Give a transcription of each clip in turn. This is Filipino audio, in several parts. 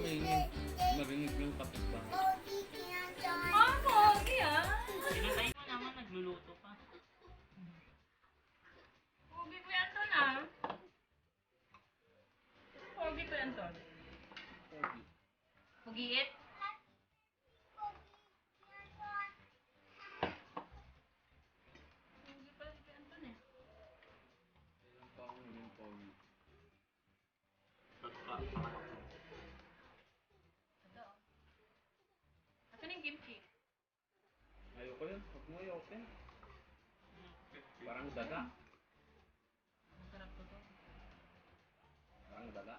maingin. Marinig yung kapitbahay. Ah, pogi ah. Pinatay mo naman, nagluluto pa. Pogi ko yan ton ah. Pogi ko yan ton. Pogi. Pogiit? Pogi pala si Kuya Anton eh. Kailan pa ako naging pogi? Totoo. Ito. Asan yung kimchi? Ayoko yun. Huwag mo i-open. Parang daga. Masarap to to. Parang daga.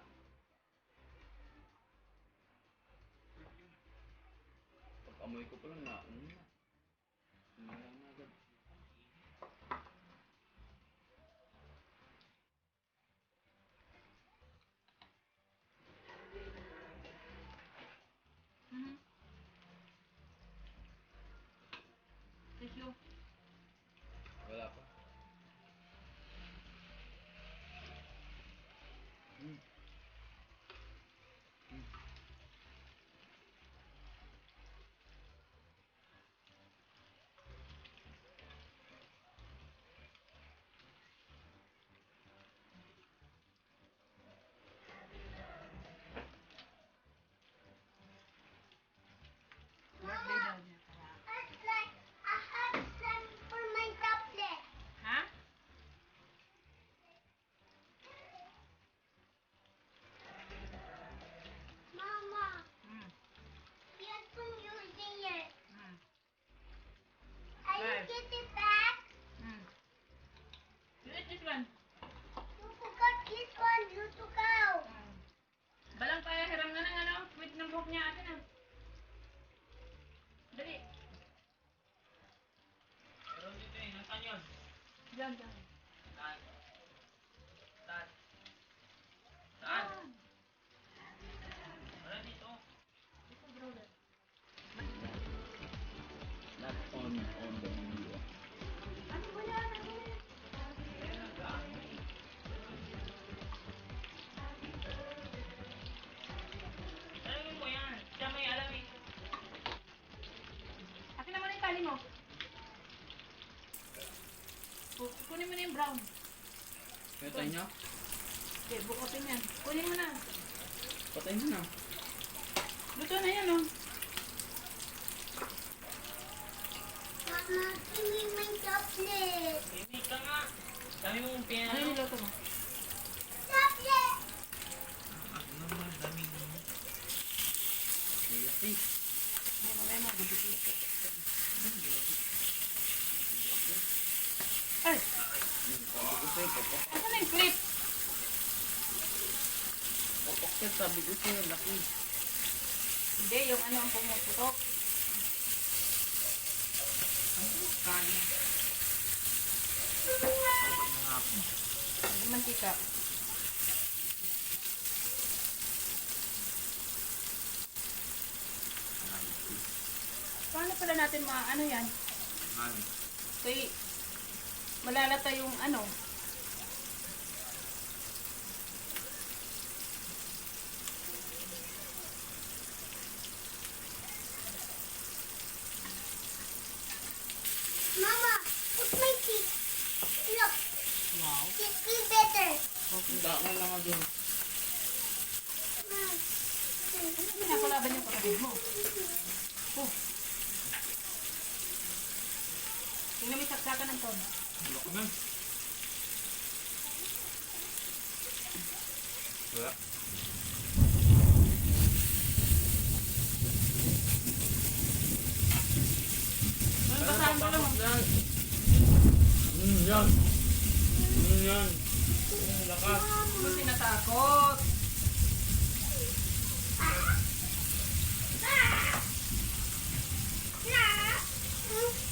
Pag amoy ko pa lang na, ano na. Umalang na agad. Mhm. Tissue. Wala pa. Hmm. Hmm. Birthday daw niya. Ha? Hmm. Hmm. Hmm. You eat this one. Hmm. Balang pa hiram na ng ano, sweet ng buhok niya atin ah. Dali. Meron dito eh, nasaan yun? Diyan, diyan. Saan? Saan? Saan? Wala dito. Ito, brother. Not on the video. Ano ba yan? Ano ba yan? Tanungin mo yan. Siya may alam eh. Akin naman yung tali mo. Kunin mo na yung brown. Patay niya? Okay, bukotin yan. Kunin mo na. Patay mo na. Luto na yan, oh. Hindi ka nga. Dami mong Ano piano. yung niluto mo? Ano naman, dami mo. May laki. Ay, mamaya mo, gubuti. Ay, Sabi ko sa'yo, papak. asan na yung clip? Papak siya, sabi ko sa'yo, laki. Hindi, yung ano ang pumuputok. Ano kaya? Tawag na nga po. Hindi mantika. Paano pala natin ano yan? Ano? Kaya malalata yung ano. Mama, put my teeth. Look, Wow. it feel better. Okay. Daka lang nga doon. Ano pinapalaban yung kapatid mo? Oh. Tingnan mo yung saksakan ng ton. Loko na. Wala. Ano basahan ko lang? Yan. Yan. Yan. Lakas. Ano tinatakot?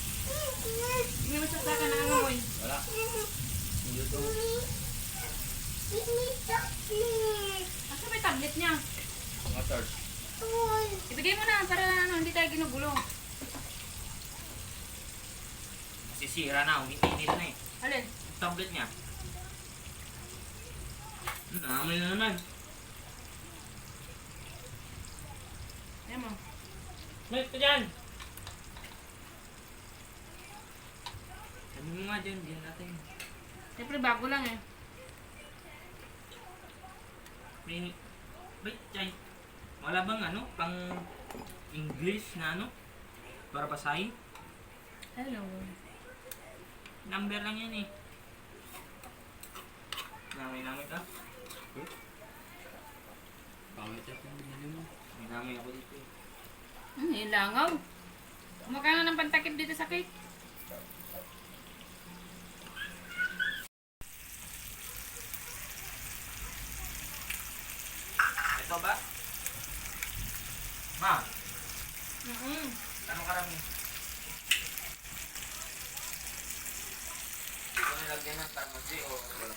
Tingnan mo yung saksakan ng amoy. Wala. Hindi to. Give me chocolate. Asa may tablet niya? Mga third. Ibigay mo na para ano, hindi tayo ginugulo. Masisira na, umiinit na eh. Alin? Yung tablet niya. Naamoy na naman. Ayan mo. May ito dyan! Sabi mo nga dyan, dyan natin. Siyempre bago lang eh. May... Wait, chay. Wala bang ano? Pang... English na ano? Para basahin? Hello. Number lang yan eh. Namay ka? Pangit yan yung binili mo. May namay ako dito eh. Yung langaw. Kumakain na ng pantakip dito sa cake. Ito ba? Ma, Mm-mm. anong karami? Ito nilagyan ng tarmaji o wala?